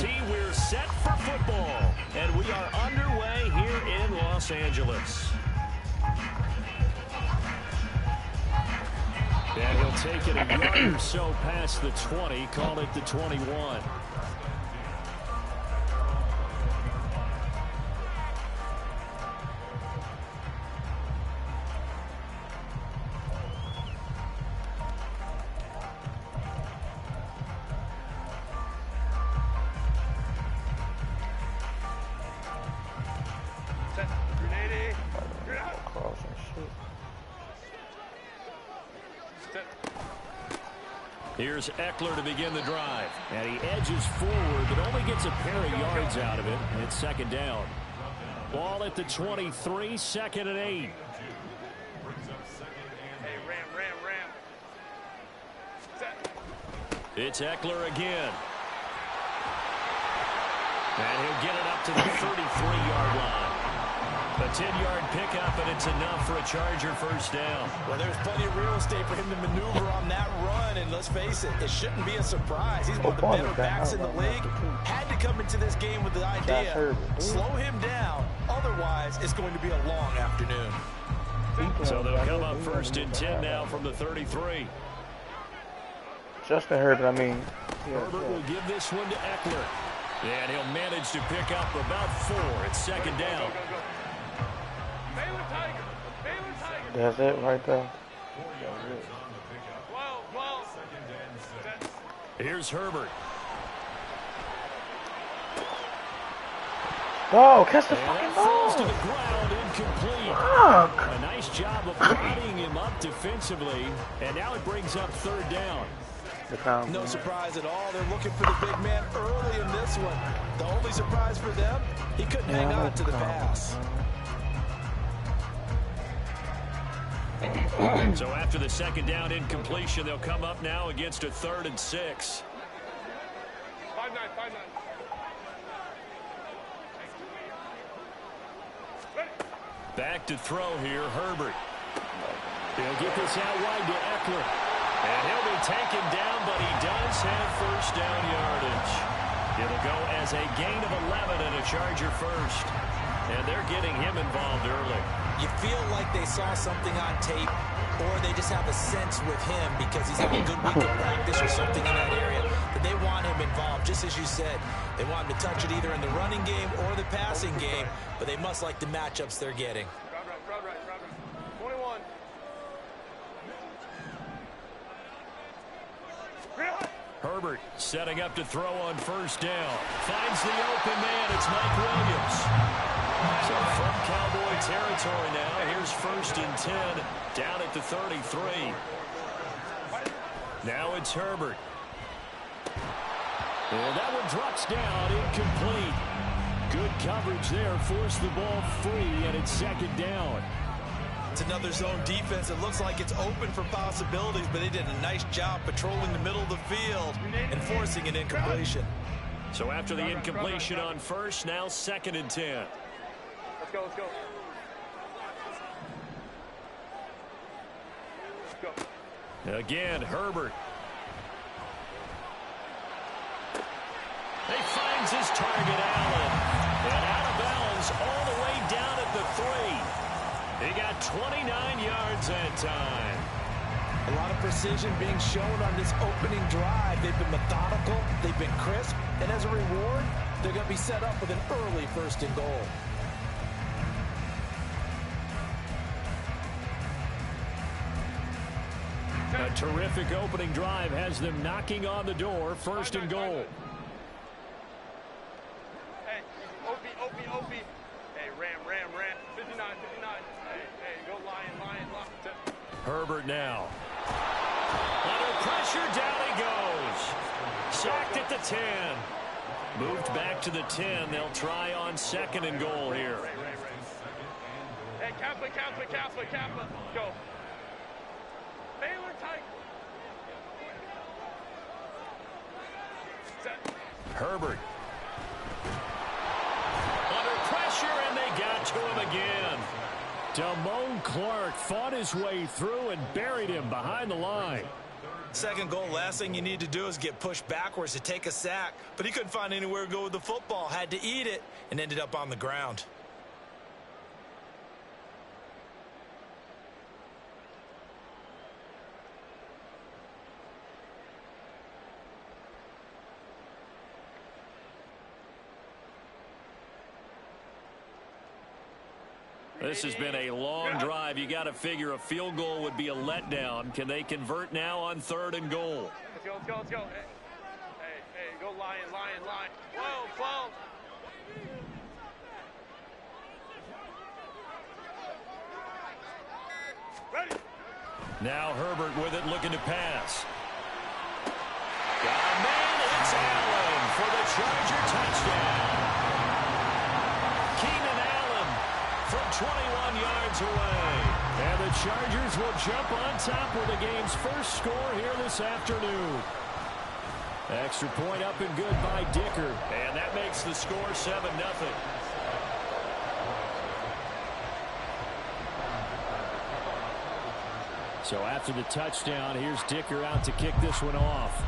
T, we're set for football, and we are underway here in Los Angeles. And he'll take it a yard or so past the 20, call it the 21. Here's Eckler to begin the drive. And he edges forward, but only gets a pair of yards out of it. And it's second down. Ball at the 23, second and 8. Hey, ram. It's Eckler again. And he'll get it up to the 33-yard line. A 10-yard pickup, and it's enough for a Charger first down. Well, there's plenty of real estate for him to maneuver on that run, and let's face it, it shouldn't be a surprise. He's one of the better backs in the league. Had to come into this game with the idea, slow him down. Otherwise, it's going to be a long afternoon. So they'll come up first and 10 now from the 33. Justin Herbert, I mean. Herbert will give this one to Eckler. And he'll manage to pick up about 4. It's second down. That's it right there. Here's Herbert. Oh, catch the fucking ball. Falls to the ground, incomplete. Fuck. A nice job of lining him up defensively. And now it brings up third down. No surprise at all. They're looking for the big man early in this one. The only surprise for them, he couldn't hang on to the pass. So after the second down incompletion, they'll come up now against a 3rd and 6. 5-9. Back to throw here, Herbert. He'll get this out wide to Eckler. And he'll be taken down, but he does have first down yardage. It'll go as a gain of 11 and a Charger first. And they're getting him involved early. You feel like they saw something on tape, or they just have a sense with him because he's having a good week of practice or something in that area that they want him involved. Just as you said, they want him to touch it either in the running game or the passing game, but they must like the matchups they're getting. Right. 21. Herbert setting up to throw on first down. Finds the open man. It's Mike Williams. So from Cowboy territory now, here's first and 10 down at the 33. Now it's Herbert. And that one drops down, incomplete. Good coverage there, forced the ball free, and it's second down. It's another zone defense. It looks like it's open for possibilities, but they did a nice job patrolling the middle of the field and forcing an incompletion. So after the incompletion on first, now second and 10. Let's go. Again, Herbert. He finds his target, Allen. And out of bounds all the way down at the 3. He got 29 yards that time. A lot of precision being shown on this opening drive. They've been methodical, they've been crisp, and as a reward, they're going to be set up with an early first and goal. A terrific opening drive has them knocking on the door, first and goal. Hey, OP. Hey, ram. 59. Hey, go lion, lock. Herbert now. Under pressure, down he goes. Sacked at the 10. Moved back to the 10. They'll try on second and goal here. Hey, Kappa. Go. Baylor tight. Set. Herbert. Under pressure, and they got to him again. Damone Clark fought his way through and buried him behind the line. Second goal, last thing you need to do is get pushed backwards to take a sack. But he couldn't find anywhere to go with the football, had to eat it, and ended up on the ground. This has been a long drive. You got to figure a field goal would be a letdown. Can they convert now on 3rd and goal? Let's go, let's go, let's go. Hey, go lion. Whoa. Ready. Now Herbert with it, looking to pass. Got a man, it's Allen for the Charger touchdown. Keenan Allen from 21 yards away. And the Chargers will jump on top with the game's first score here this afternoon. Extra point up and good by Dicker. And that makes the score 7-0. So after the touchdown, here's Dicker out to kick this one off.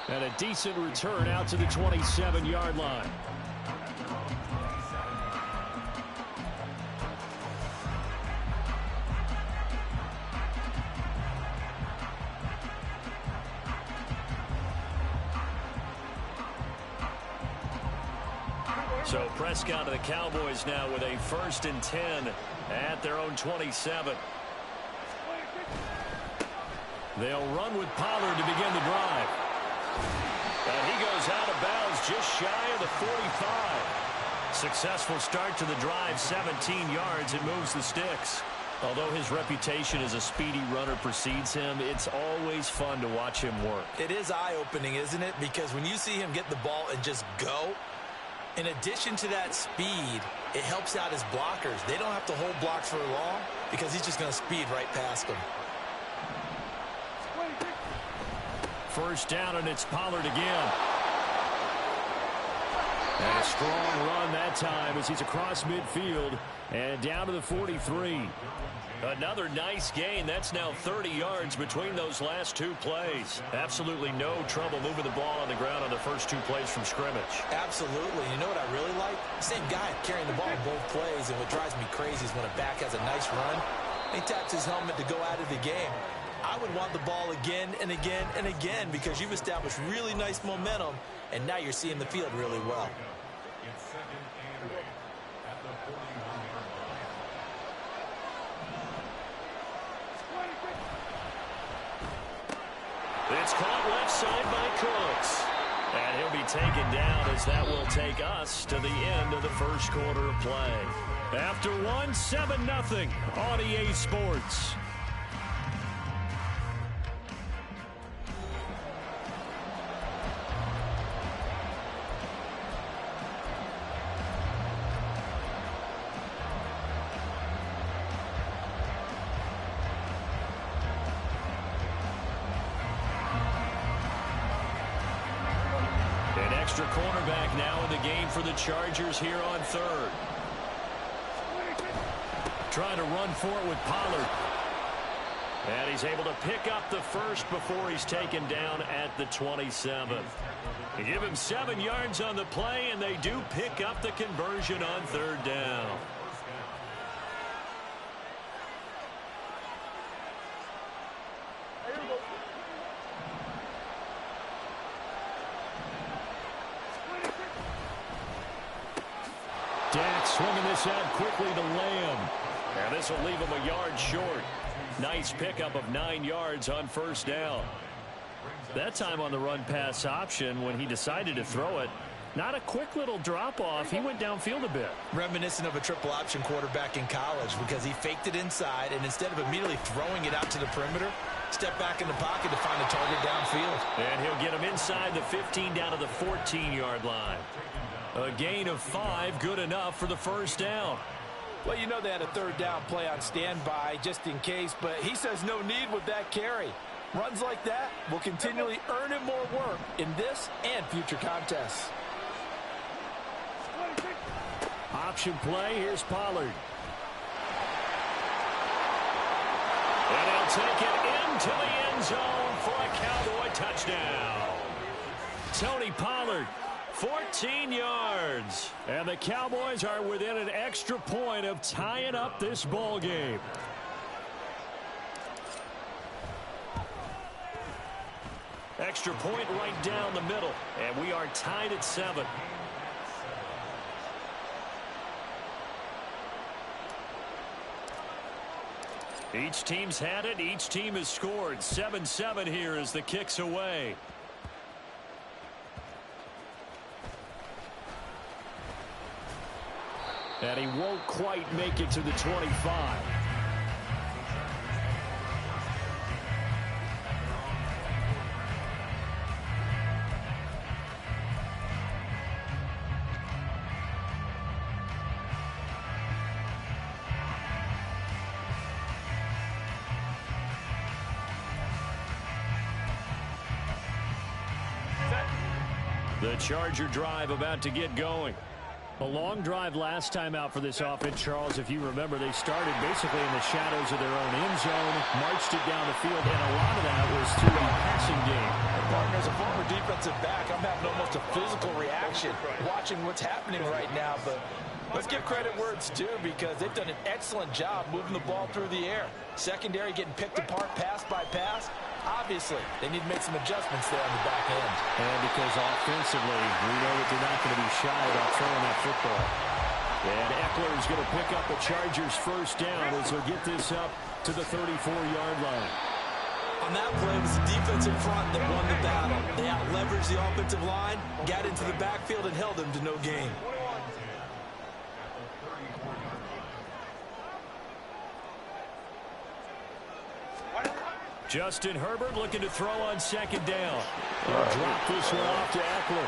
And a decent return out to the 27-yard line. So Prescott of the Cowboys now with a 1st and 10 at their own 27. They'll run with Pollard to begin the drive. And he goes out of bounds just shy of the 45. Successful start to the drive, 17 yards. It moves the sticks. Although his reputation as a speedy runner precedes him, it's always fun to watch him work. It is eye-opening, isn't it? Because when you see him get the ball and just go, in addition to that speed, it helps out his blockers. They don't have to hold blocks for long because he's just going to speed right past them. First down, and it's Pollard again. And a strong run that time as he's across midfield and down to the 43. Another nice gain. That's now 30 yards between those last 2 plays. Absolutely no trouble moving the ball on the ground on the first 2 plays from scrimmage. Absolutely. You know what I really like? Same guy carrying the ball in both plays, and what drives me crazy is when a back has a nice run, he taps his helmet to go out of the game. I would want the ball again and again and again because you've established really nice momentum, and now you're seeing the field really well. It's caught left side by Cooks. And he'll be taken down as that will take us to the end of the first quarter of play. After one, 7-0 on EA Sports. Extra cornerback now in the game for the Chargers here on 3rd. Trying to run for it with Pollard. And he's able to pick up the first before he's taken down at the 27. They give him 7 yards on the play, and they do pick up the conversion on 3rd down. Dak swinging this out quickly to Lamb. And this will leave him a yard short. Nice pickup of 9 yards on 1st down. That time on the run-pass option when he decided to throw it. Not a quick little drop-off. He went downfield a bit. Reminiscent of a triple option quarterback in college because he faked it inside, and instead of immediately throwing it out to the perimeter, stepped back in the pocket to find a target downfield. And he'll get him inside the 15 down to the 14-yard line. A gain of 5, good enough for the 1st down. Well, you know they had a 3rd down play on standby just in case, but he says no need with that carry. Runs like that will continually earn him more work in this and future contests. option play. Here's Pollard. And he'll take it into the end zone for a Cowboy touchdown. Tony Pollard, 14 yards. And the Cowboys are within an extra point of tying up this ball game. Extra point right down the middle. And we are tied at 7. Each team's had it. Each team has scored. 7-7 here as the kick's away. And he won't quite make it to the 25. The Charger drive about to get going. A long drive last time out for this offense, Charles. If you remember, they started basically in the shadows of their own end zone, marched it down the field, and a lot of that was through the passing game. Partner, as a former defensive back, I'm having almost a physical reaction watching what's happening right now. But let's give credit where it's due, because they've done an excellent job moving the ball through the air. Secondary getting picked apart pass by pass. Obviously, they need to make some adjustments there on the back end. And because offensively, we know that they're not going to be shy about throwing that football. And Eckler is going to pick up the Chargers' first down as they'll get this up to the 34-yard line. On that play, it was the defensive front that won the battle. They out-leveraged the offensive line, got into the backfield, and held them to no gain. Justin Herbert looking to throw on second down. He'll drop this one off to Eckler.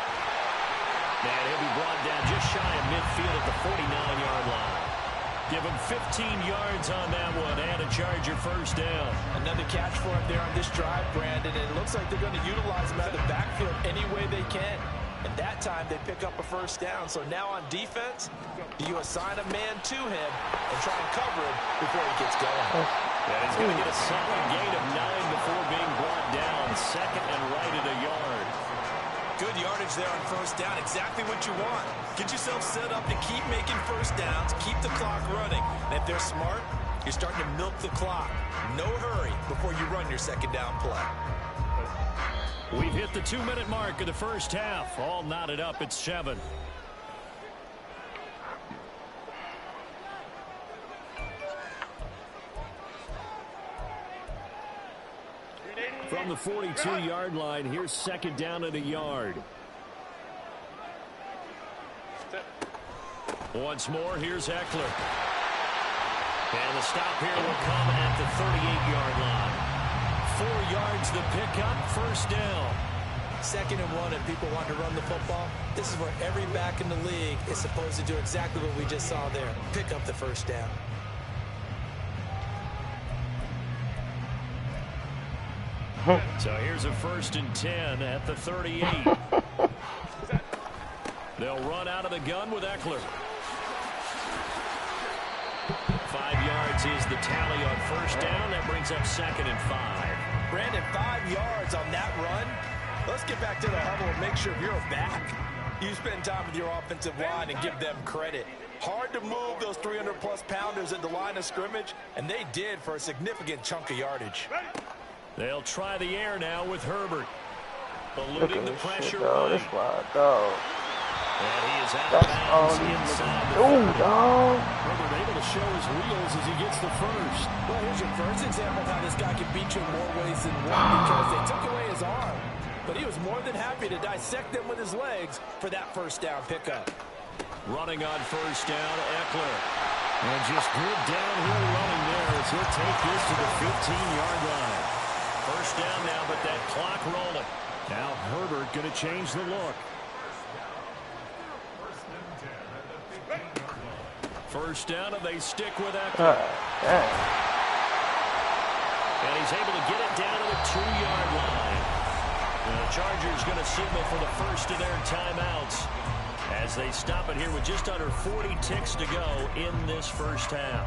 And he'll be brought down just shy of midfield at the 49-yard line. Give him 15 yards on that one and a Charger first down. Another catch for him there on this drive, Brandon. And it looks like they're going to utilize him out of the backfield any way they can. And that time they pick up a first down. So now on defense, you assign a man to him and try and cover him before he gets going. And he's going to get a solid gain of 9 before being brought down. Second and right at a yard. Good yardage there on first down. Exactly what you want. Get yourself set up to keep making first downs, keep the clock running. And if they're smart, you're starting to milk the clock. No hurry before you run your second down play. We've hit the 2-minute mark of the first half. All knotted up at 7. From the 42-yard line, here's second down at a yard. Once more, here's Eckler. And the stop here will come at the 38-yard line. 4 yards the pickup, first down. 2nd and 1, and people want to run the football. This is where every back in the league is supposed to do exactly what we just saw there. Pick up the first down. So here's a 1st and 10 at the 38. They'll run out of the gun with Eckler. 5 yards is the tally on first down. That brings up 2nd and 5. Brandon, 5 yards on that run. Let's get back to the huddle and make sure you're back. You spend time with your offensive line and give them credit. Hard to move those 300-plus pounders at the line of scrimmage, and they did for a significant chunk of yardage. They'll try the air now with Herbert. Eluding the pressure. That's why, dog. And he is out of That's all bounds he inside can the do, 30. dog. Herbert able to show his wheels as he gets the first. Well, here's your first example of how this guy can beat you in more ways than one, because they took away his arm. But he was more than happy to dissect them with his legs for that first down pickup. Running on first down, Eckler. And just good downhill running there as he'll take this to the 15-yard line. First down now, but that clock rolling. Now Herbert going to change the look. First down, and they stick with Eckler. And he's able to get it down to the 2-yard line. The Chargers going to signal for the first of their timeouts. as they stop it here with just under 40 ticks to go in this first half.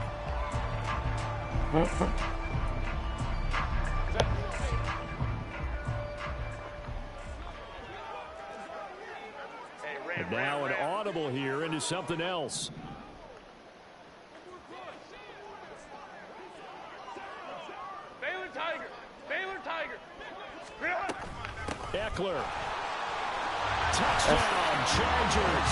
And now an audible here into something else. Eckler. Touchdown, Chargers.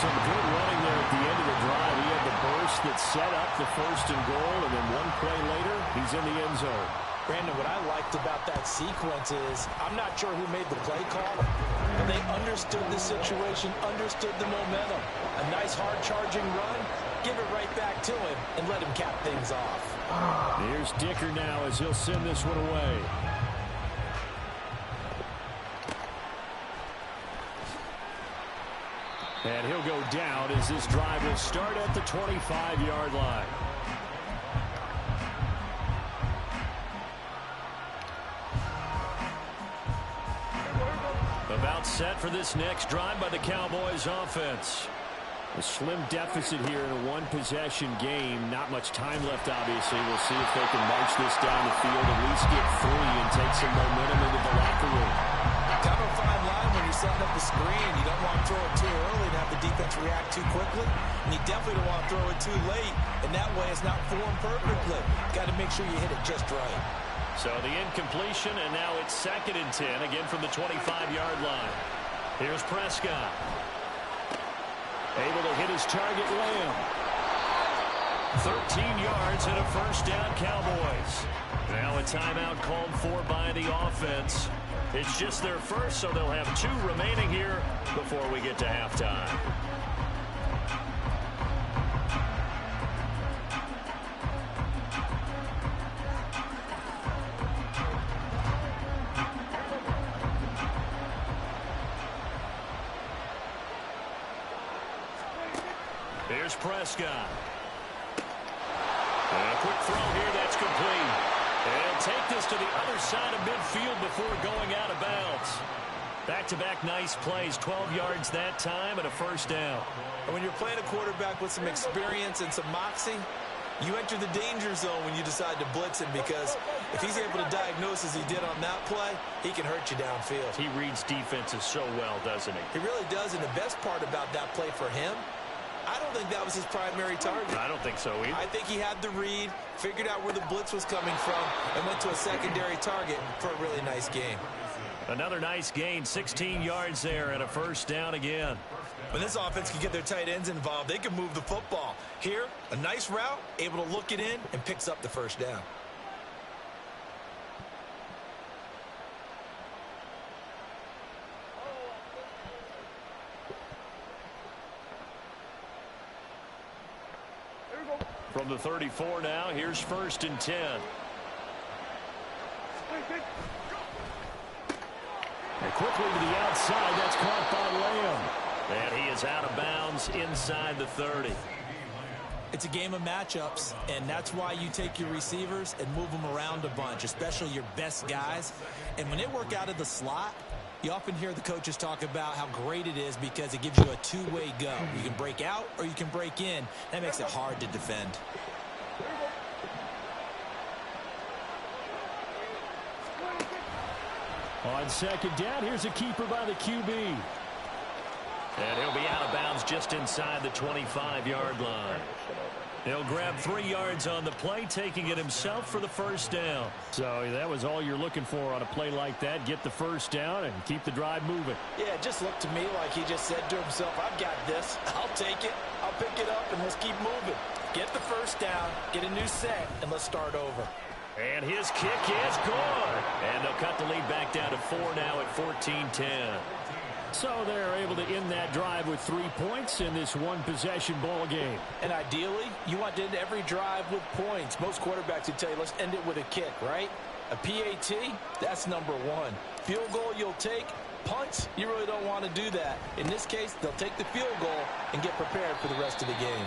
Some good running there at the end of the drive. He had the burst that set up the 1st and goal, and then one play later, he's in the end zone. Brandon, what I liked about that sequence is I'm not sure who made the play call, but they understood the situation, understood the momentum. A nice hard-charging run, give it right back to him, and let him cap things off. Here's Dicker now as he'll send this one away. And he'll go down as this drive will start at the 25-yard line. About set for this next drive by the Cowboys offense. A slim deficit here in a one-possession game. Not much time left, obviously. We'll see if they can march this down the field, at least get 3 and take some momentum into the locker room. Kind of a fine line when you're setting up the screen. You don't want to throw it too early and have the defense react too quickly. And you definitely don't want to throw it too late. And that way it's not formed perfectly. Got to make sure you hit it just right. So the incompletion, and now it's 2nd and 10, again from the 25-yard line. Here's Prescott. Able to hit his target, Lamb. 13 yards and a 1st down, Cowboys. Now a timeout called for by the offense. It's just their first, so they'll have 2 remaining here before we get to halftime. Here's Prescott. And a quick throw here, that's complete. And he'll take this to the other side of midfield before going out of bounds. Back-to-back nice plays, 12 yards that time and a 1st down. And when you're playing a quarterback with some experience and some moxie, you enter the danger zone when you decide to blitz him, because if he's able to diagnose as he did on that play, he can hurt you downfield. He reads defenses so well, doesn't he? He really does, and the best part about that play for him, I don't think that was his primary target. I don't think so either. I think he had the read, figured out where the blitz was coming from, and went to a secondary target for a really nice game. Another nice gain, 16 yards there and a 1st down again. When this offense can get their tight ends involved, they can move the football. Here, a nice route, able to look it in, and picks up the 1st down. From the 34 now, here's 1st and 10. And quickly to the outside, that's caught by Lamb. And he is out of bounds inside the 30. It's a game of matchups, and that's why you take your receivers and move them around a bunch, especially your best guys. And when they work out of the slot, you often hear the coaches talk about how great it is because it gives you a two-way go. You can break out or you can break in. That makes it hard to defend. On 2nd down, here's a keeper by the QB. And he'll be out of bounds just inside the 25-yard line. He'll grab 3 yards on the play, taking it himself for the 1st down. So that was all you're looking for on a play like that. Get the 1st down and keep the drive moving. Yeah, it just looked to me like he just said to himself, I've got this. I'll take it. I'll pick it up, and let's keep moving. Get the 1st down, get a new set, and let's start over. And his kick is good. And they'll cut the lead back down to 4 now at 14-10. So they're able to end that drive with 3 points in this one-possession ball game. And ideally, you want to end every drive with points. Most quarterbacks would tell you, let's end it with a kick, right? A PAT, that's number 1. Field goal you'll take. Punts, you really don't want to do that. In this case, they'll take the field goal and get prepared for the rest of the game.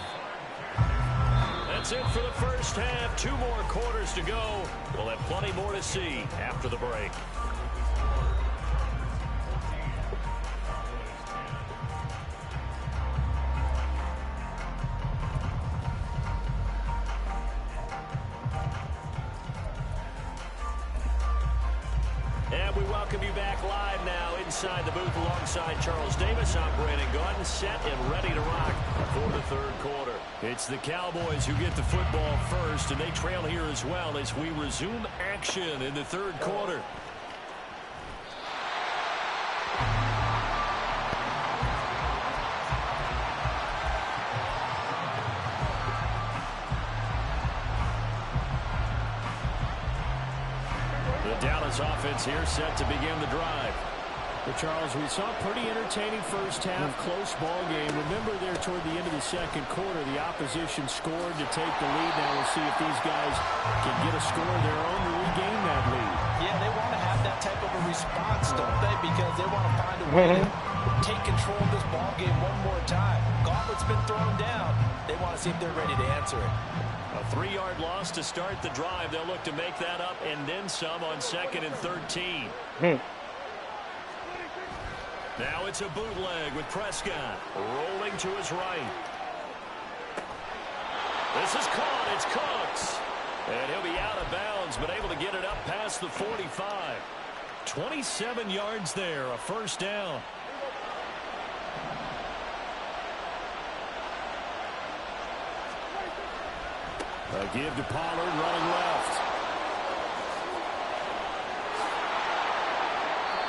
That's it for the first half. 2 more quarters to go. We'll have plenty more to see after the break. welcome you back live now inside the booth alongside Charles Davis. I'm Brandon Gaudin, set and ready to rock for the third quarter. It's the Cowboys who get the football first, and they trail here as well as we resume action in the third quarter. Dallas offense here set to begin the drive. But Charles, we saw a pretty entertaining first half, close ball game. Remember there toward the end of the second quarter, the opposition scored to take the lead. Now we'll see if these guys can get a score of their own to regain that lead. Yeah, they want to have that type of a response, don't they? Because they want to find a way to take control of this ball game one more time. Gauntlet's been thrown down. They want to see if they're ready to answer it. A 3-yard loss to start the drive. They'll look to make that up and then some on 2nd and 13. Now it's a bootleg with Prescott rolling to his right. This is caught. It's Cooks. And he'll be out of bounds, but able to get it up past the 45. 27 yards there, a first down. A give to Pollard running left.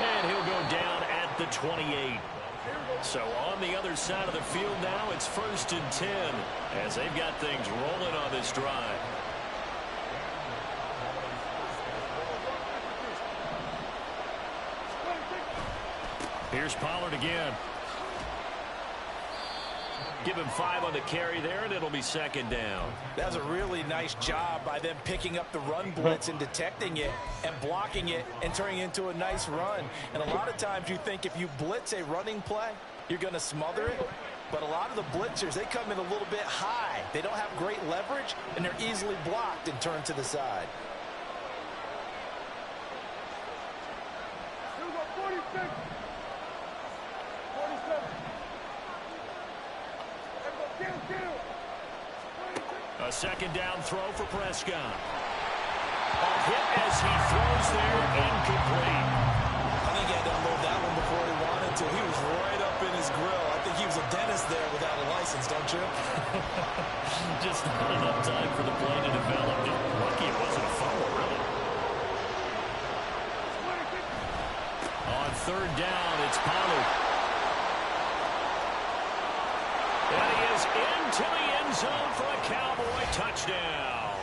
And he'll go down at the 28. So on the other side of the field now, it's 1st and 10 as they've got things rolling on this drive. Here's Pollard again. Give him 5 on the carry there, and it'll be 2nd down. That was a really nice job by them picking up the run blitz and detecting it and blocking it and turning it into a nice run. And a lot of times you think if you blitz a running play, you're going to smother it. But a lot of the blitzers, they come in a little bit high. They don't have great leverage, and they're easily blocked and turned to the side. A 2nd down throw for Prescott. A hit as he throws there, incomplete. I think he had to unload that one before he wanted to. He was right up in his grill. I think he was a dentist there without a license, don't you? Just not enough time for the play to develop. Lucky it wasn't a fumble, really. On 3rd down, it's Pollard. And he is into the end zone for a Cowboy touchdown.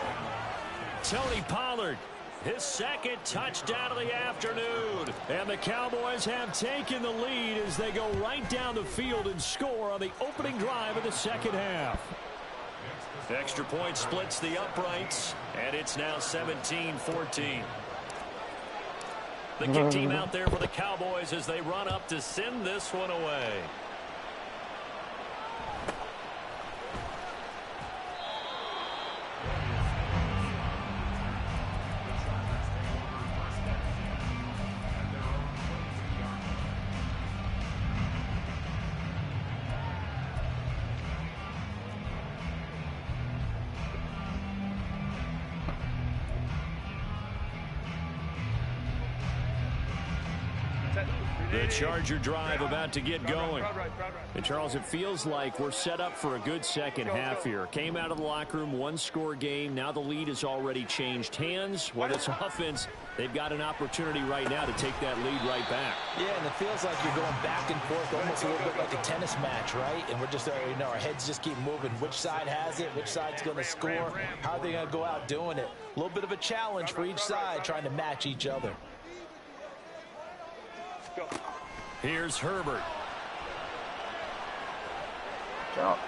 Tony Pollard, his 2nd touchdown of the afternoon. And the Cowboys have taken the lead as they go right down the field and score on the opening drive of the 2nd half. Extra point splits the uprights, and it's now 17-14. The kick team out there for the Cowboys as they run up to send this one away. The Charger drive about to get going. And Charles, it feels like we're set up for a good second half here. Came out of the locker room, 1-score game. Now the lead has already changed hands. Well, this offense, they've got an opportunity right now to take that lead right back. Yeah, and it feels like you're going back and forth, almost a little bit like a tennis match, right? And we're just, our heads just keep moving. Which side has it? Which side's going to score? How are they going to go out doing it? A little bit of a challenge for each side, trying to match each other. Here's Herbert. Jump.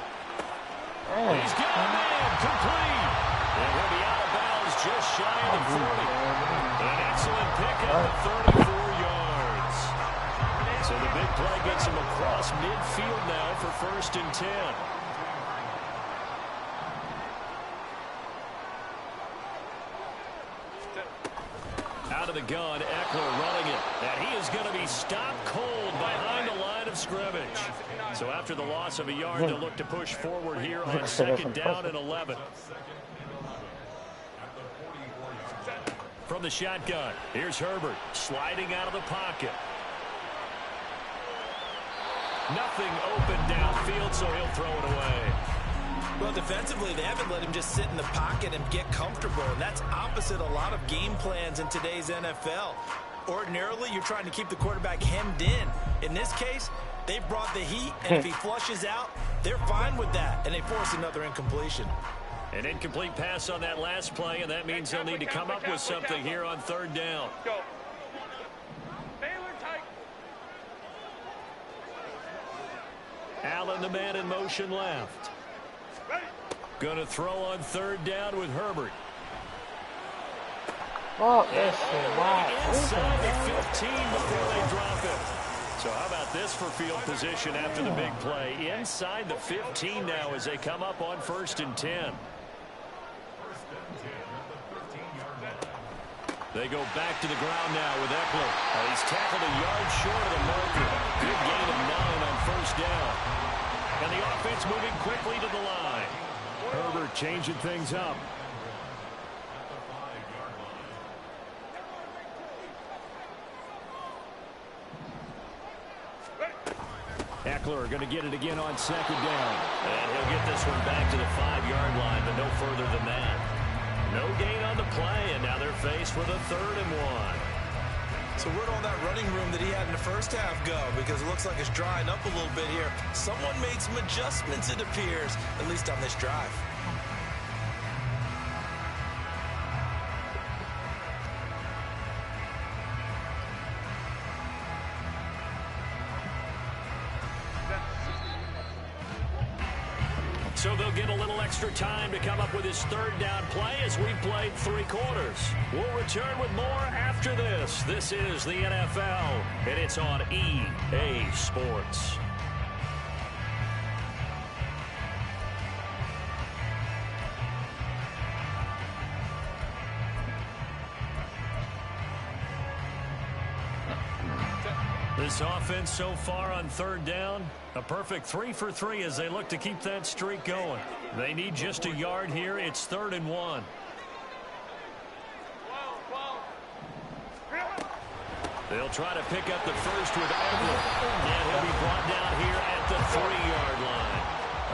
He's got a man complete. And he'll be out of bounds just shy of the 40. An excellent pickup of 34 yards. So the big play gets him across midfield now for 1st and 10. Out of the gun, Eckler running it. And he is going to be stopped cold behind the line of scrimmage. So after the loss of a yard, they'll look to push forward here on 2nd down and 11. From the shotgun, here's Herbert sliding out of the pocket. Nothing open downfield, so he'll throw it away. Well, defensively, they haven't let him just sit in the pocket and get comfortable, and that's opposite a lot of game plans in today's NFL. Ordinarily, you're trying to keep the quarterback hemmed in. In this case, they brought the heat, and if he flushes out, they're fine with that, and they force another incompletion. An incomplete pass on that last play, and that means they'll need to come up with something here on third down. Go. Allen, the man in motion left. Going to throw on third down with Herbert. Oh, yes, wow. Inside the 15 before they drop it. So how about this for field position after the big play? Inside the 15 now as they come up on 1st and 10. They go back to the ground now with Eckler. He's tackled a yard short of the marker. Good gain of 9 on 1st down. And the offense moving quickly to the line. Herbert changing things up. Eckler going to get it again on 2nd down. And he'll get this one back to the 5-yard line, but no further than that. No gain on the play, and now they're faced with a 3rd and 1. So where'd all that running room that he had in the first half go? Because it looks like it's drying up a little bit here. Someone made some adjustments, it appears, at least on this drive. So they'll get a little extra time to come up with his 3rd down play as we've played 3 quarters. We'll return with more after this. This is the NFL, and it's on EA Sports. This offense so far on 3rd down, a perfect 3 for 3 as they look to keep that streak going. They need just a yard here. It's 3rd and 1. They'll try to pick up the first with Eckler. And he'll be brought down here at the 3-yard line.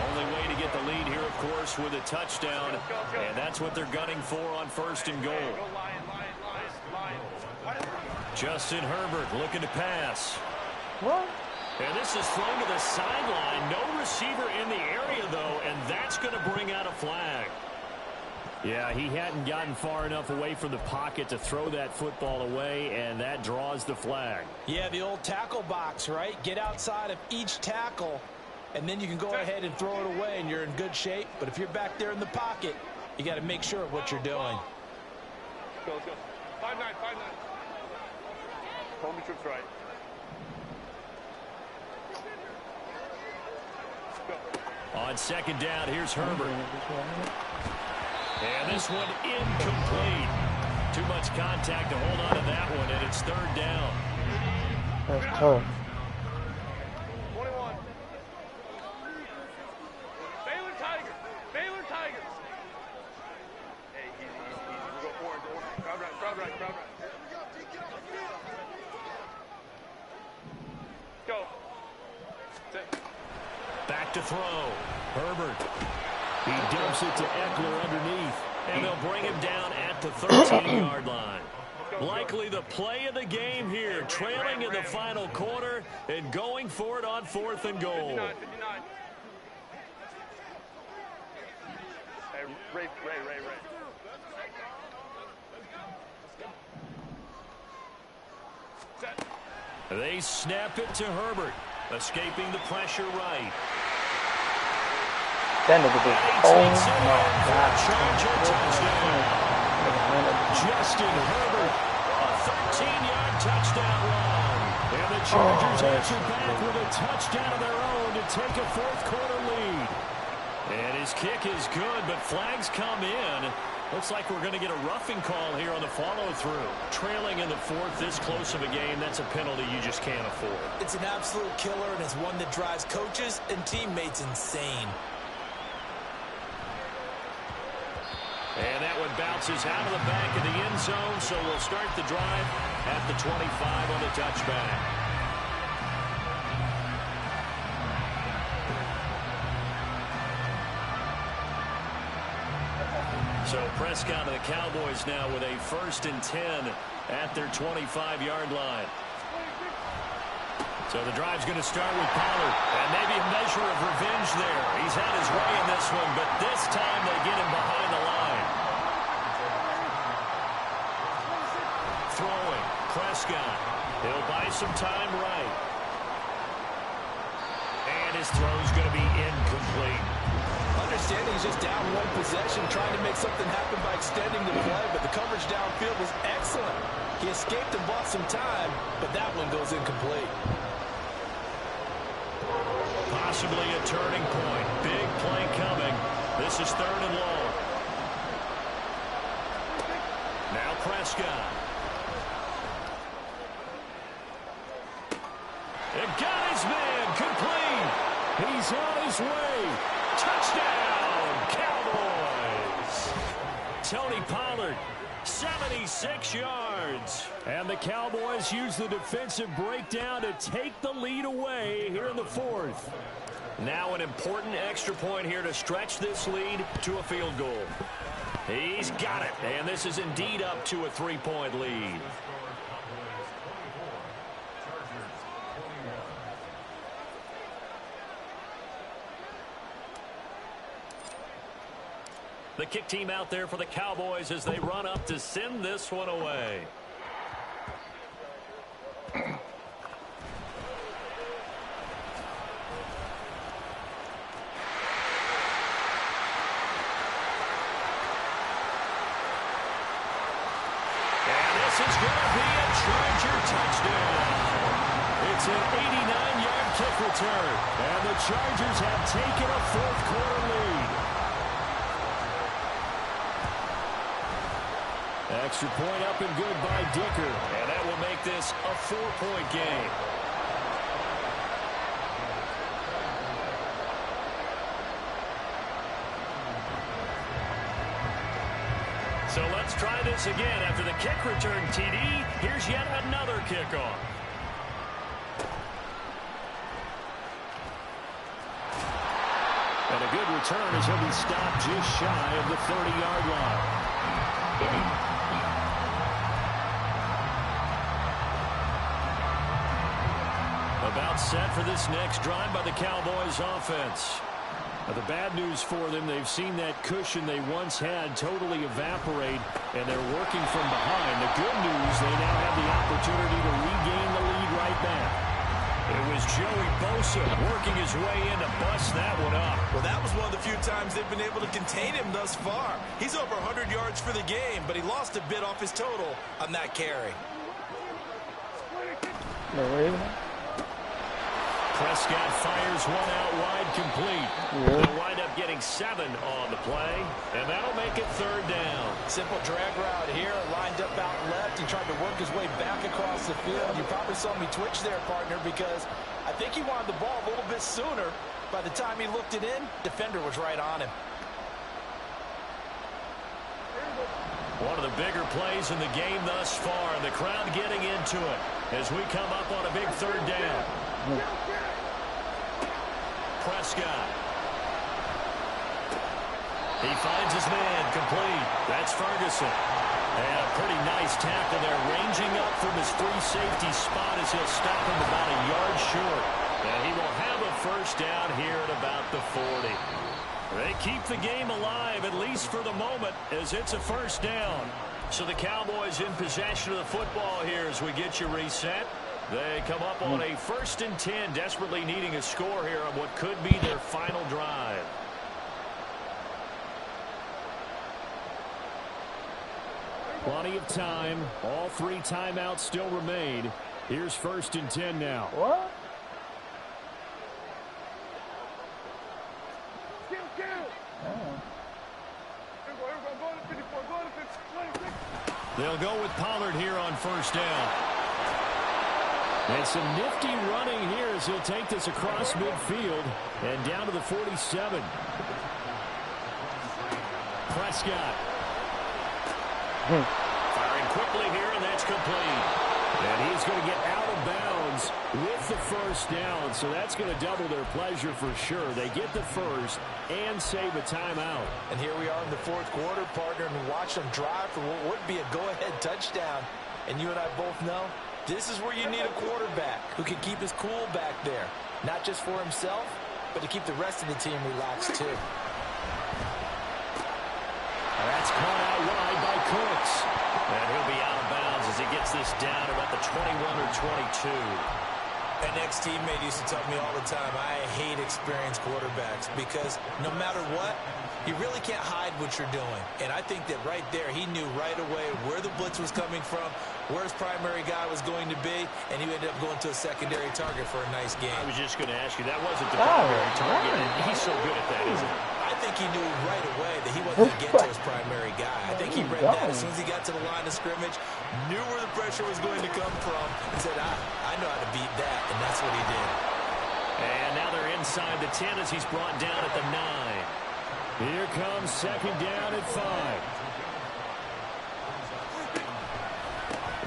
Only way to get the lead here, of course, with a touchdown. And that's what they're gunning for on 1st and goal. Justin Herbert looking to pass. What? And this is thrown to the sideline. No receiver in the area, though, and that's going to bring out a flag. Yeah, he hadn't gotten far enough away from the pocket to throw that football away, and that draws the flag. Yeah, the old tackle box, right? Get outside of each tackle, and then you can go ahead and throw it away, and you're in good shape. But if you're back there in the pocket, you got to make sure of what you're doing. Go, go. 5-9, 5-9. Hold me trips right. Go. On 2nd down, here's Herbert. And this one incomplete. Too much contact to hold on to that one, and it's 3rd down. That's tough. 21. Baylor Tigers. Baylor Tigers. Hey, easy, easy, easy. We go orange, orange. Crowd right, crowd right, crowd right. Go. Back to throw. Herbert. He dumps it to Eckler underneath. And they'll bring him down at the 13-yard line. Likely the play of the game here. Trailing in the final quarter and going for it on 4th and goal. 59. Hey, Ray. Set. They snap it to Herbert. Escaping the pressure right. That nigga did. Oh my God. Charger touchdown. Justin Herbert, a 13-yard touchdown run. And the Chargers answer back with a touchdown of their own to take a 4th quarter lead. And his kick is good, but flags come in. Looks like we're going to get a roughing call here on the follow-through. Trailing in the 4th, this close of a game, that's a penalty you just can't afford. It's an absolute killer, and it's one that drives coaches and teammates insane. And that one bounces out of the back of the end zone, so we'll start the drive at the 25 on the touchback. So Prescott of the Cowboys now with a 1st and 10 at their 25-yard line. So the drive's going to start with Pollard. And maybe a measure of revenge there. He's had his way in this one, but this time they get him behind the line. Throwing. Prescott. He'll buy some time right. And his throw's going to be incomplete. Understanding he's just down one possession, trying to make something happen by extending the play, but the coverage downfield was excellent. He escaped and bought some time, but that one goes incomplete. Possibly a turning point. Big play coming. This is 3rd and long. Now Prescott. It got his man. Complete. He's on his way. Touchdown, Cowboys. Tony Pollard, 76 yards. And the Cowboys use the defensive breakdown to take the lead away here in the 4th. Now an important extra point here to stretch this lead to a field goal. He's got it. And this is indeed up to a 3-point lead. The kick team out there for the Cowboys as they run up to send this one away. And this is going to be a Charger touchdown. It's an 89-yard kick return. And the Chargers have taken a 4th-quarter lead. Extra point up and good by Dicker. And that will make this a 4-point game. So let's try this again. After the kick return TD, here's yet another kickoff. And a good return as he'll be stopped just shy of the 30-yard line. About set for this next drive by the Cowboys offense. Now, the bad news for them, they've seen that cushion they once had totally evaporate, and they're working from behind. The good news, they now have the opportunity to regain the lead right back. It was Joey Bosa working his way in to bust that one up. Well, that was one of the few times they've been able to contain him thus far. He's over 100 yards for the game, but he lost a bit off his total on that carry. Prescott fires one out wide, complete. They'll wind up getting 7 on the play, and that'll make it 3rd down. Simple drag route here, lined up out left. He tried to work his way back across the field. You probably saw me twitch there, partner, because I think he wanted the ball a little bit sooner. By the time he looked it in, defender was right on him. One of the bigger plays in the game thus far, and the crowd getting into it as we come up on a big 3rd down. Prescott. He finds his man, complete. That's Ferguson. And a pretty nice tackle there, ranging up from his free safety spot as he'll stop him about a yard short. And he will have a 1st down here at about the 40. They keep the game alive, at least for the moment, as it's a 1st down. So the Cowboys in possession of the football here as we get you reset. They come up on a 1st and 10, desperately needing a score here on what could be their final drive. Plenty of time. All 3 timeouts still remain. Here's 1st and 10 now. What? They'll go with Pollard here on 1st down. And some nifty running here as he'll take this across midfield and down to the 47. Prescott. Firing quickly here, and that's complete. And he's going to get out of bounds with the first down, so that's going to double their pleasure for sure. They get the first and save a timeout. And here we are in the fourth quarter, partner, and watch them drive for what would be a go-ahead touchdown. And you and I both know this is where you need a quarterback who can keep his cool back there, not just for himself, but to keep the rest of the team relaxed too. That's caught out wide by Cooks. And he'll be out of bounds as he gets this down about the 21 or 22. An ex-teammate used to tell me all the time, I hate experienced quarterbacks because no matter what, you really can't hide what you're doing. And I think that right there, he knew right away where the blitz was coming from, where his primary guy was going to be, and he ended up going to a secondary target for a nice game. I was just going to ask you, that wasn't the primary target. And he's so good at that, isn't he? I think he knew right away that he wasn't going to get to his primary guy. I think he read that as soon as he got to the line of scrimmage, knew where the pressure was going to come from, and said, I know how to beat that, and that's what he did. And now they're inside the 10 as he's brought down at the 9. Here comes second down at 5.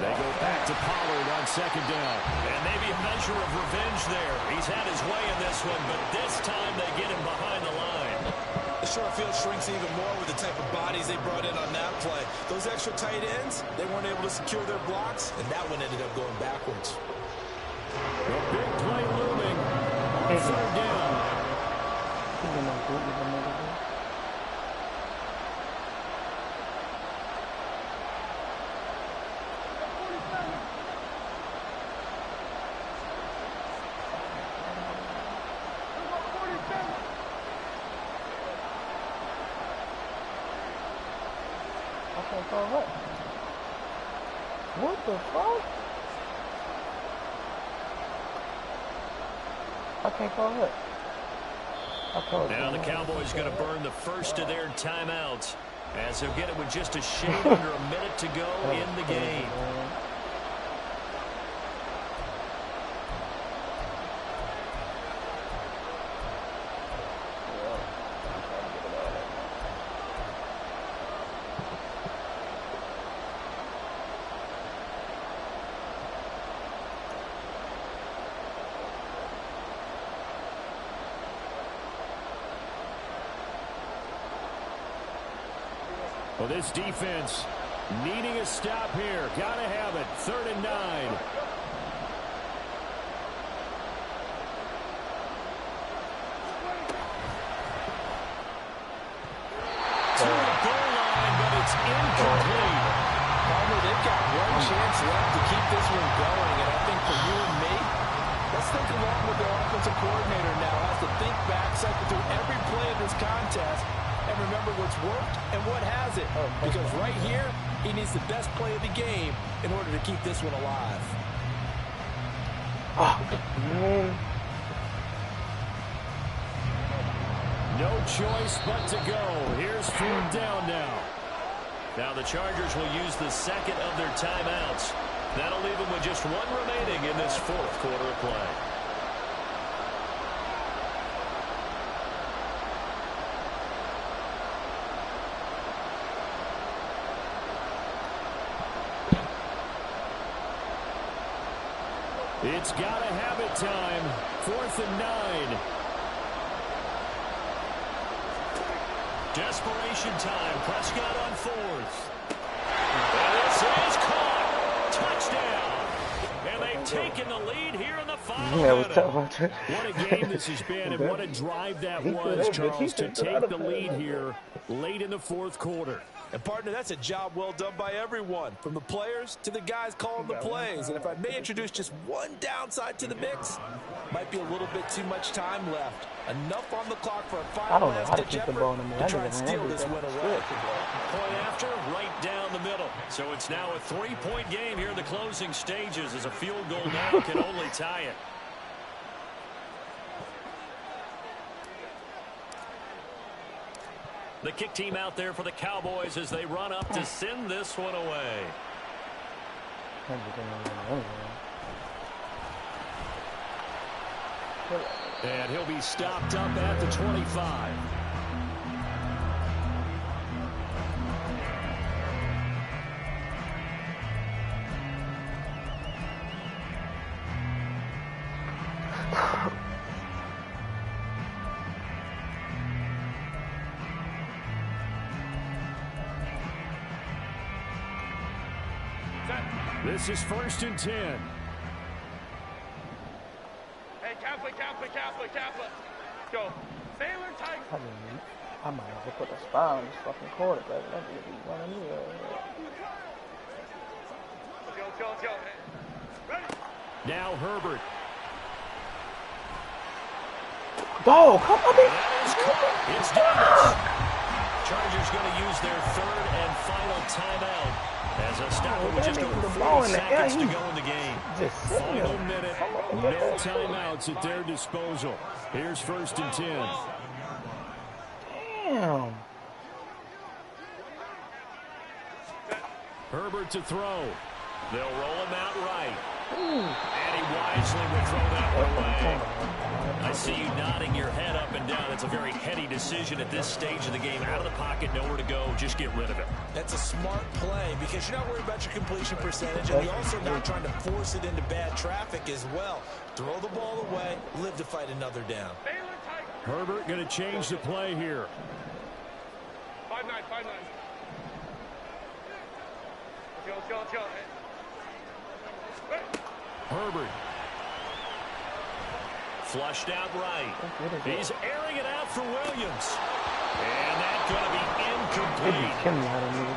They go back to Pollard on second down. And maybe a measure of revenge there. He's had his way in this one, but this time they get him behind the line. The short field shrinks even more with the type of bodies they brought in on that play. Those extra tight ends, they weren't able to secure their blocks, and that one ended up going backwards. A big play looming on third down. What the fuck? I can't call it. Now the Cowboys going to burn the first of their timeouts as they'll get it with just a shade under a minute to go in the game. Well, this defense needing a stop here. Got to have it. 3rd and 9. To the goal line, but it's incomplete. Palmer, they've got one chance left to keep this one going, and I think for you and me, let's think along with their offensive coordinator now. Has to think back, cycle through every play of this contest, and remember what's worked and what hasn't. Because right here, he needs the best play of the game in order to keep this one alive. No choice but to go. Here's 4th down now. Now the Chargers will use the second of their timeouts. That'll leave them with just one remaining in this 4th quarter of play. It's got to have it time. 4th and 9. Desperation time. Prescott on 4th. And this is caught. Touchdown. And they've taken the lead here in the final minute. What a game this has been, and what a drive that was, Charles, to take the lead here late in the 4th quarter. And, partner, that's a job well done by everyone, from the players to the guys calling the plays. And if I may introduce just one downside to the mix, might be a little bit too much time left. Enough on the clock for a final last-ditch effort to try and steal this win away. Point after, right down the middle. So it's now a 3-point game here in the closing stages as a field goal now can only tie it. The kick team out there for the Cowboys as they run up to send this one away. And he'll be stopped up at the 25. This is 1st and 10. Hey, Kappa. Go. Baylor Tigers. I might have to put a spy on this fucking quarterback. That would be running me. Let's go. Hey. Ready? Now Herbert. Go, come on, baby. It's Davis. Chargers going to use their 3rd and final timeout as a stopper with just over 40 seconds to go in the game. Final minute, no timeouts at their disposal. Here's 1st and 10. Damn. Herbert to throw. They'll roll him out right. And he wisely will throw that one away. I see you nodding your head up and down. It's a very heady decision at this stage of the game. Out of the pocket, nowhere to go. Just get rid of it. That's a smart play because you're not worried about your completion percentage, and you're also not trying to force it into bad traffic as well. Throw the ball away, live to fight another down. Herbert going to change the play here. 5-9. Let's go. Hey. Herbert. Flushed out right. He's airing it out for Williams. And that's going to be incomplete.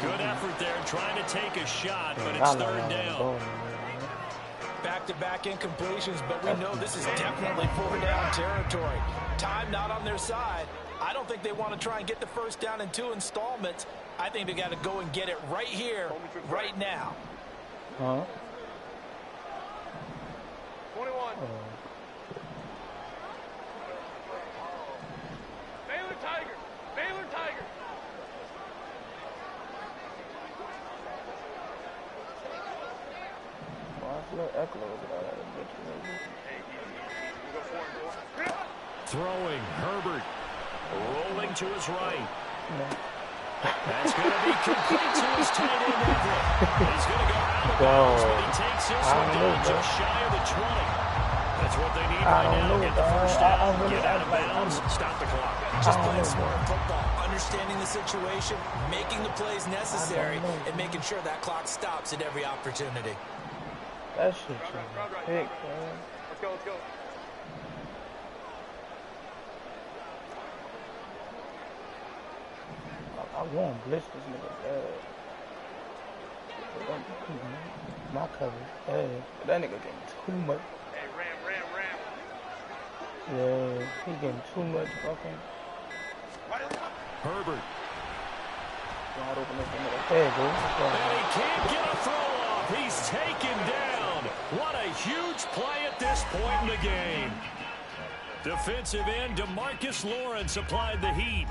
Good effort there trying to take a shot, but it's 3rd down. Back-to-back incompletions, but we know this is definitely 4th down territory. Time not on their side. I don't think they want to try and get the 1st down in 2 installments. I think they got to go and get it right here, right now. Huh? 21. Baylor Tigers. Throwing, Herbert. Rolling to his right. That's going to be complete to his tight end, Everett. He's going to go out of bounds, but he takes this one down just shy of the 20. That's what they need right now. Get the 1st down, get out of bounds, stop the clock. Just playing smart football, understanding the situation, making the plays necessary, and making sure that clock stops at every opportunity. That shit's big, man. Let's go. I won't blitz this nigga bad. My cover, bad. That nigga getting too much. Hey, ram. Yeah, he getting too much fucking. Herbert. Wide open this nigga. There you go. And he can't get a throw off. He's taken down. What a huge play at this point in the game. Defensive end DeMarcus Lawrence applied the heat.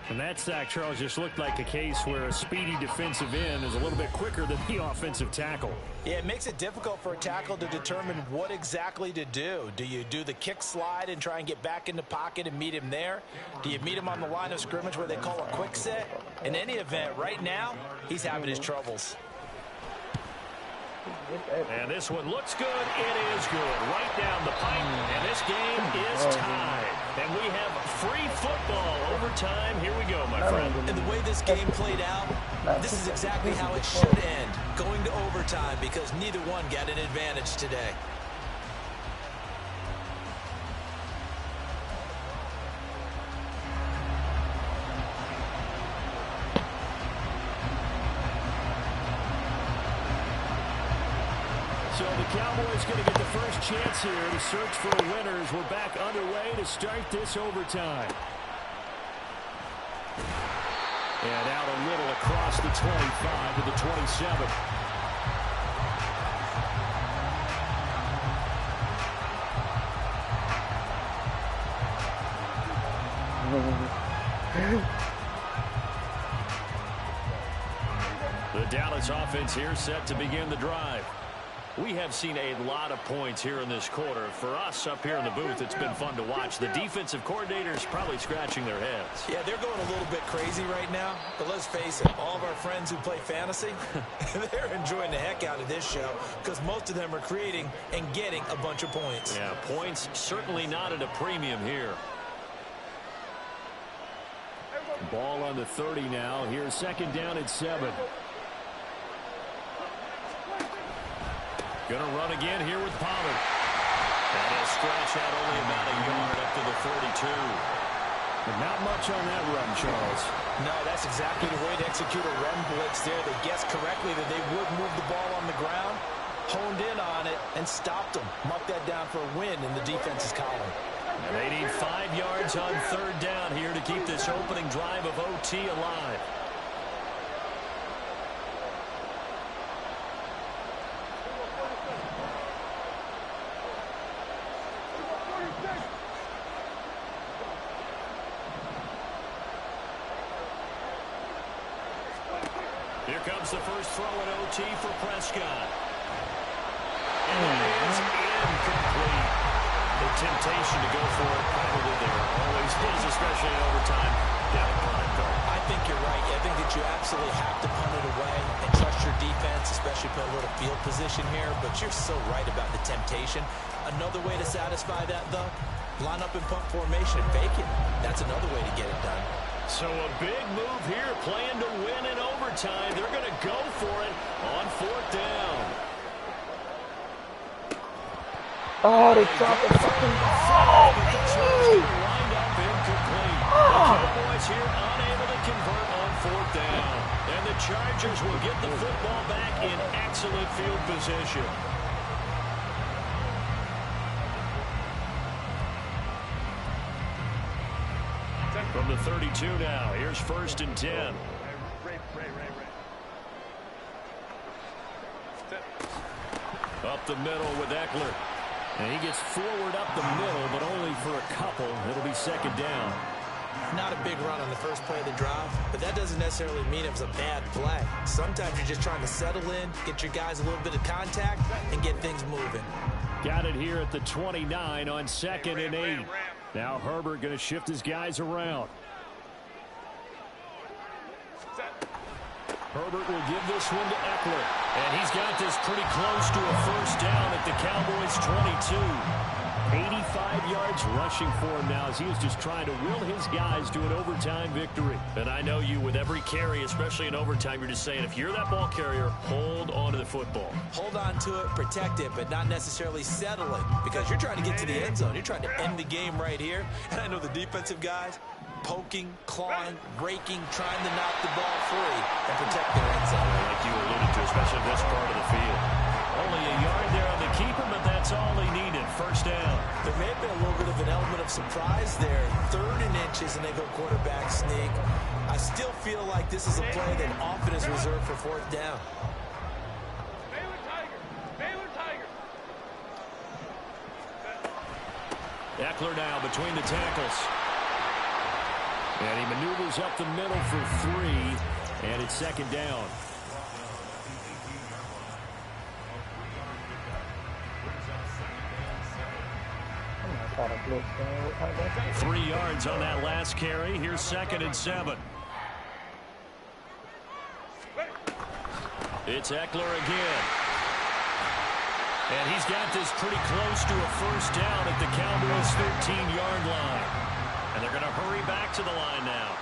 And that sack, Charles, just looked like a case where a speedy defensive end is a little bit quicker than the offensive tackle. Yeah, it makes it difficult for a tackle to determine what exactly to do. Do you do the kick slide and try and get back in the pocket and meet him there? Do you meet him on the line of scrimmage where they call a quick set? In any event, right now, he's having his troubles. And this one looks good. It is good. Right down the pipe. And this game is tied. And we have free football overtime. Here we go, my friend. And the way this game played out, this is exactly how it should end. Going to overtime because neither one got an advantage today. So the Cowboys going to get the first chance here to search for a winner as we're back underway to start this overtime. And out a little across the 25 to the 27. The Dallas offense here set to begin the drive. We have seen a lot of points here in this quarter. For us up here in the booth, it's been fun to watch. The defensive coordinators probably scratching their heads. Yeah, they're going a little bit crazy right now. But let's face it, all of our friends who play fantasy, they're enjoying the heck out of this show because most of them are creating and getting a bunch of points. Yeah, points certainly not at a premium here. Ball on the 30 now. Here's second down at 7. Going to run again here with Pollard. And he'll stretch out only about a yard up to the 42. But not much on that run, Charles. No, that's exactly the way to execute a run blitz there. They guessed correctly that they would move the ball on the ground, honed in on it, and stopped them. Mark that down for a win in the defense's column. And they need 5 yards on third down here to keep this opening drive of OT alive. Here comes the first throw at OT for Prescott. And it is incomplete. The temptation to go for it probably there always is, especially in overtime. Down punt it, though. I think you're right. I think that you absolutely have to punt it away and trust your defense, especially put a little field position here. But you're so right about the temptation. Another way to satisfy that, though, line up in punt formation and fake it. That's another way to get it done. So a big move here, playing to win in overtime. They're going to go for it on fourth down. Oh, they dropped the fucking ball. Lined up incomplete. The Cowboys here unable to convert on fourth down. And the Chargers will get the football back in excellent field position. From the 32 now, here's 1st and 10. Up the middle with Eckler. And he gets forward up the middle, but only for a couple. It'll be 2nd down. Not a big run on the first play of the drive, but that doesn't necessarily mean it was a bad play. Sometimes you're just trying to settle in, get your guys a little bit of contact, and get things moving. Got it here at the 29 on 2nd and 8. Now Herbert going to shift his guys around. Herbert will give this one to Eckler. And he's got this pretty close to a first down at the Cowboys' 22. 85 yards rushing for him now as he was just trying to will his guys to an overtime victory. And I know you, with every carry, especially in overtime, you're just saying, if you're that ball carrier, hold on to the football. Hold on to it, protect it, but not necessarily settling, because you're trying to get to the end zone. You're trying to end the game right here. And I know the defensive guys poking, clawing, raking, trying to knock the ball free and protect their end zone. Like you alluded to, especially this part of the field. Only a yard there on the keeper, but that's all he needed. First down. There may have been a little bit of an element of surprise there. 3rd and inches, and they go quarterback sneak. I still feel like this is a play that often is reserved for 4th down. Baylor Tigers! Baylor Tigers! Eckler now between the tackles. And he maneuvers up the middle for 3, and it's 2nd down. Got a blitz there. 3 yards on that last carry. Here's 2nd and 7. It's Eckler again. And he's got this pretty close to a first down at the Cowboys' 13-yard line. And they're going to hurry back to the line now.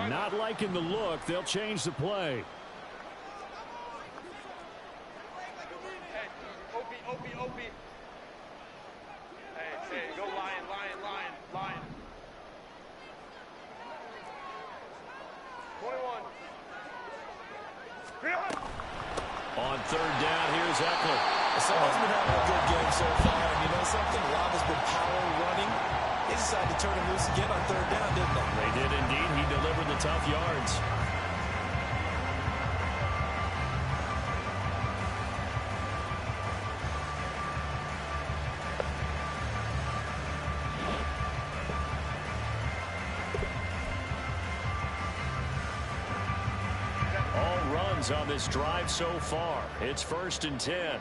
Not liking the look. They'll change the play. Opie. Hey, go lion. Lion. 21. On third down, here's Eckler. Someone's been having a good game so far, and you know something? Rob has been power running. They decided to turn him loose again on third down, didn't they? They did indeed. He delivered the tough yards. On this drive so far. It's 1st and 10. A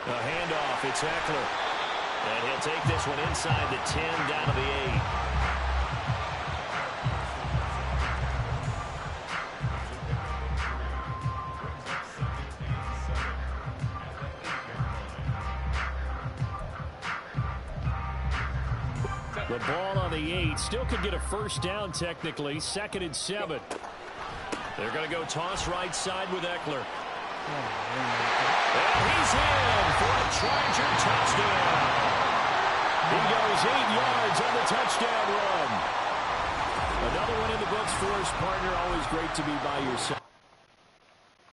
handoff. It's Eckler. And he'll take this one inside the 10 down to the 8. The ball on the 8. Still could get a first down technically. 2nd and 7. They're going to go toss right side with Eckler. And he's in for a Charger touchdown. He goes 8 yards on the touchdown run. Another one in the books for his partner. Always great to be by your side.